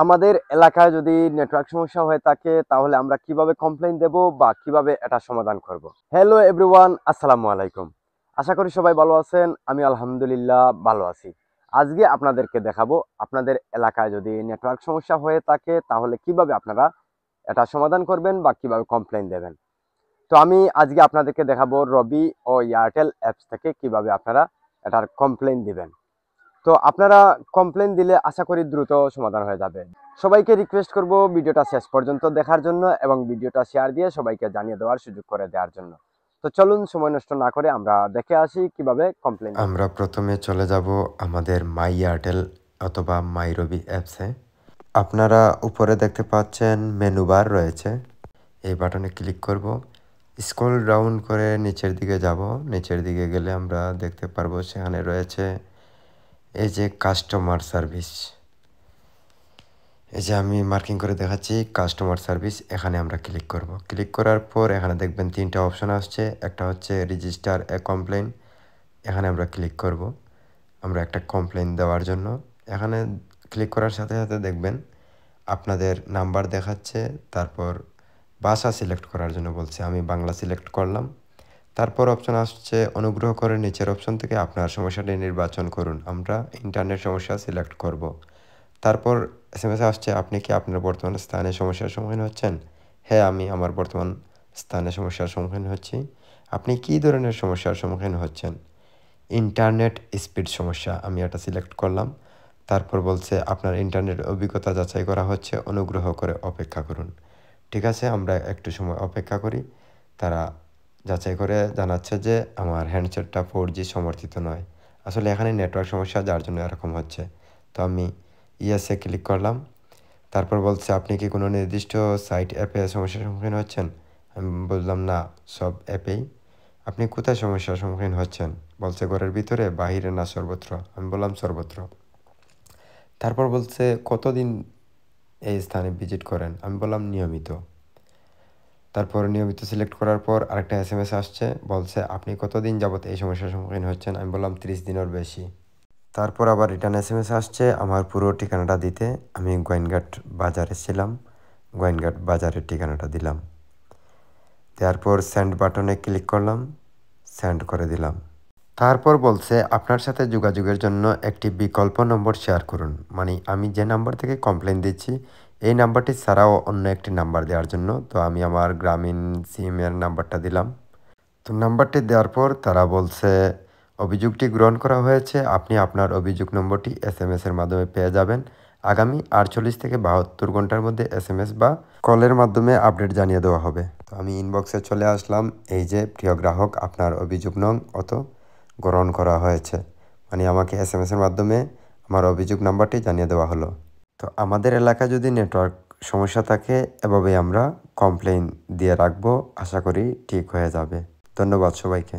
আমাদের এলাকায় যদি নেটওয়ার্ক সমস্যা হয়ে থাকে তাহলে আমরা কিভাবে কমপ্লেইন দেব বা কিভাবে এটা সমাধান করব। হ্যালো এভরিওয়ান, আসসালামু আলাইকুম। আশা করি সবাই ভালো আছেন। আমি আলহামদুলিল্লাহ ভালো আছি। আজকে আপনাদেরকে দেখাবো আপনাদের এলাকায় যদি নেটওয়ার্ক সমস্যা হয়ে থাকে তাহলে কিভাবে আপনারা এটা সমাধান করবেন বা কিভাবে কমপ্লেইন দেবেন। তো আমি আজকে আপনাদেরকে দেখাবো রবি ও এয়ারটেল অ্যাপস থেকে কিভাবে আপনারা এটার কমপ্লেইন দিবেন। তো আপনারা কমপ্লেন দিলে আশা করি দ্রুত সমাধান হয়ে যাবে। সবাইকে রিকোয়েস্ট করব ভিডিওটা শেষ পর্যন্ত দেখার জন্য এবং ভিডিওটা শেয়ার দিয়ে সবাইকে জানিয়ে দেওয়ার সুযোগ করে দেওয়ার জন্য। তো চলুন সময় নষ্ট না করে আমরা দেখে আসি কিভাবে কমপ্লেন। আমরা প্রথমে চলে যাব আমাদের মাই এয়ারটেল অথবা মাই রবি অ্যাপসে। আপনারা উপরে দেখতে পাচ্ছেন মেনু বার রয়েছে, এই বাটনে ক্লিক করব। স্ক্রল ডাউন করে নিচের দিকে যাব। নিচের দিকে গেলে আমরা দেখতে পারবো সেখানে রয়েছে এই যে কাস্টমার সার্ভিস। এই যে আমি মার্কিং করে দেখাচ্ছি কাস্টমার সার্ভিস, এখানে আমরা ক্লিক করব। ক্লিক করার পর এখানে দেখবেন তিনটা অপশন আসছে। একটা হচ্ছে রেজিস্টার এ কমপ্লেন, এখানে আমরা ক্লিক করব আমরা একটা কমপ্লেন দেওয়ার জন্য। এখানে ক্লিক করার সাথে সাথে দেখবেন আপনাদের নাম্বার দেখাচ্ছে, তারপর ভাষা সিলেক্ট করার জন্য বলছে। আমি বাংলা সিলেক্ট করলাম। তারপর অপশন আসছে অনুগ্রহ করে নিচের অপশন থেকে আপনার সমস্যাটি নির্বাচন করুন। আমরা ইন্টারনেট সমস্যা সিলেক্ট করব। তারপর এসএমএস আসছে আপনি কি আপনার বর্তমান স্থানে সমস্যার সম্মুখীন হচ্ছেন? হ্যাঁ, আমি আমার বর্তমান স্থানে সমস্যার সম্মুখীন হচ্ছি। আপনি কী ধরনের সমস্যার সম্মুখীন হচ্ছেন? ইন্টারনেট স্পিড সমস্যা, আমি এটা সিলেক্ট করলাম। তারপর বলছে আপনার ইন্টারনেট অভিজ্ঞতা যাচাই করা হচ্ছে, অনুগ্রহ করে অপেক্ষা করুন। ঠিক আছে, আমরা একটু সময় অপেক্ষা করি। তারা যাচাই করে জানাচ্ছে যে আমার হ্যান্ডসেটটা 4G সমর্থিত নয়। আসলে এখানে নেটওয়ার্ক সমস্যা, যার জন্য এরকম হচ্ছে। তো আমি ইয়েসে ক্লিক করলাম। তারপর বলছে আপনি কি কোনো নির্দিষ্ট সাইট অ্যাপে সমস্যার সম্মুখীন হচ্ছেন? আমি বললাম না, সব অ্যাপেই। আপনি কোথায় সমস্যার সম্মুখীন হচ্ছেন? বলছে ঘরের ভিতরে, বাহিরে না সর্বত্র? আমি বললাম সর্বত্র। তারপর বলছে কতদিন এই স্থানে ভিজিট করেন? আমি বললাম নিয়মিত। তারপর নিয়মিত সিলেক্ট করার পর আরেকটা এসএমএস আসছে, বলছে আপনি কতদিন যাবত এই সমস্যার সম্মুখীন হচ্ছেন? আমি বললাম 30 দিনের বেশি। তারপর আবার রিটার্ন এসএমএস আসছে আমার পুরো ঠিকানাটা দিতে। আমি গোয়েনঘাট বাজারে ছিলাম, গোয়েনঘাট বাজারের ঠিকানাটা দিলাম। তারপর সেন্ড বাটনে ক্লিক করলাম, সেন্ড করে দিলাম। তারপর বলছে আপনার সাথে যোগাযোগের জন্য একটি বিকল্প নম্বর শেয়ার করুন। মানে আমি যে নাম্বার থেকে কমপ্লেন দিচ্ছি এই নাম্বারটি ছাড়াও অন্য একটি নাম্বার দেওয়ার জন্য। তো আমি আমার গ্রামীণ সিমের নাম্বারটা দিলাম। তো নাম্বারটি দেওয়ার পর তারা বলছে অভিযোগটি গ্রহণ করা হয়েছে, আপনি আপনার অভিযোগ নম্বরটি এসএমএসের মাধ্যমে পেয়ে যাবেন। আগামী 48 থেকে 72 ঘন্টার মধ্যে এসএমএস বা কলের মাধ্যমে আপডেট জানিয়ে দেওয়া হবে। তো আমি ইনবক্সে চলে আসলাম। এই যে প্রিয় গ্রাহক, আপনার অভিযোগ নং অত গ্রহণ করা হয়েছে। মানে আমাকে এসএমএসের মাধ্যমে আমার অভিযোগ নাম্বারটি জানিয়ে দেওয়া হলো। তো আমাদের এলাকায় যদি নেটওয়ার্ক সমস্যা থাকে এভাবেই আমরা কমপ্লেইন দিয়ে রাখবো, আশা করি ঠিক হয়ে যাবে। ধন্যবাদ সবাইকে।